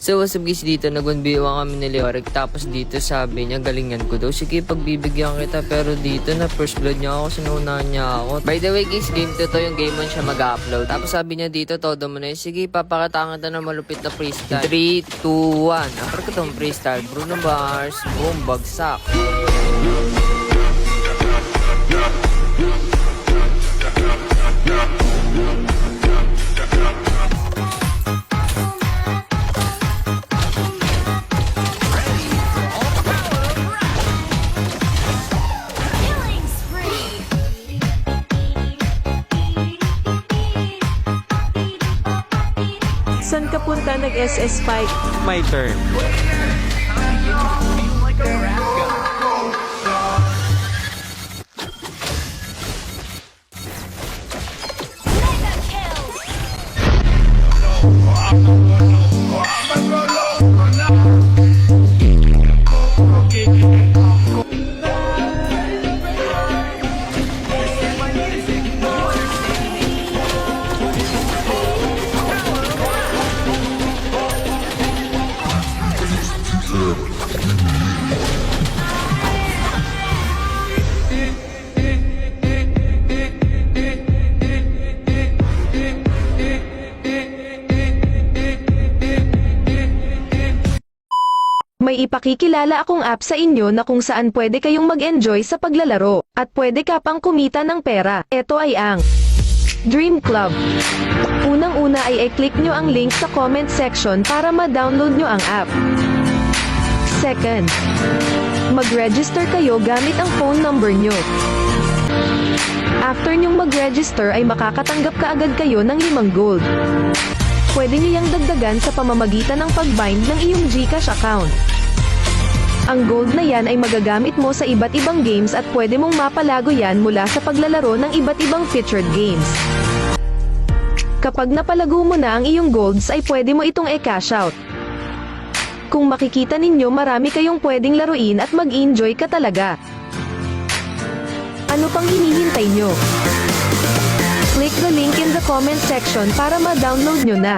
So what's up guys, dito nag-1v1 kami ni Leoric, tapos dito sabi niya galingan ko daw. Sige, pagbibigyan kita, pero dito na first blood niya ako, sinuunahan niya ako. By the way guys, game 2 to, yung game 1 siya mag-upload. Tapos sabi niya dito, todo mo na yun. Sige, papakatangan kita na malupit na freestyle. 3, 2, 1. Apar ko tong freestyle. Bruno Mars, boom, bagsak. San ka punta nag-SS Spike? My turn. May ipakikilala akong app sa inyo na kung saan pwede kayong mag-enjoy sa paglalaro, at pwede ka pang kumita ng pera. Ito ay ang Dream Club. Unang-una ay i-click nyo ang link sa comment section para ma-download nyo ang app. Second, mag-register kayo gamit ang phone number nyo. After nyong mag-register ay makakatanggap kaagad kayo ng 5 gold. Pwede nyo yang dagdagan sa pamamagitan ng pag-bind ng iyong GCash account. Ang gold na yan ay magagamit mo sa iba't ibang games at pwede mong mapalago yan mula sa paglalaro ng iba't ibang featured games. Kapag napalago mo na ang iyong golds ay pwede mo itong e-cash out. Kung makikita ninyo, marami kayong pwedeng laruin at mag-enjoy ka talaga. Ano pang hinihintay nyo? Click the link in the comment section para ma-download nyo na.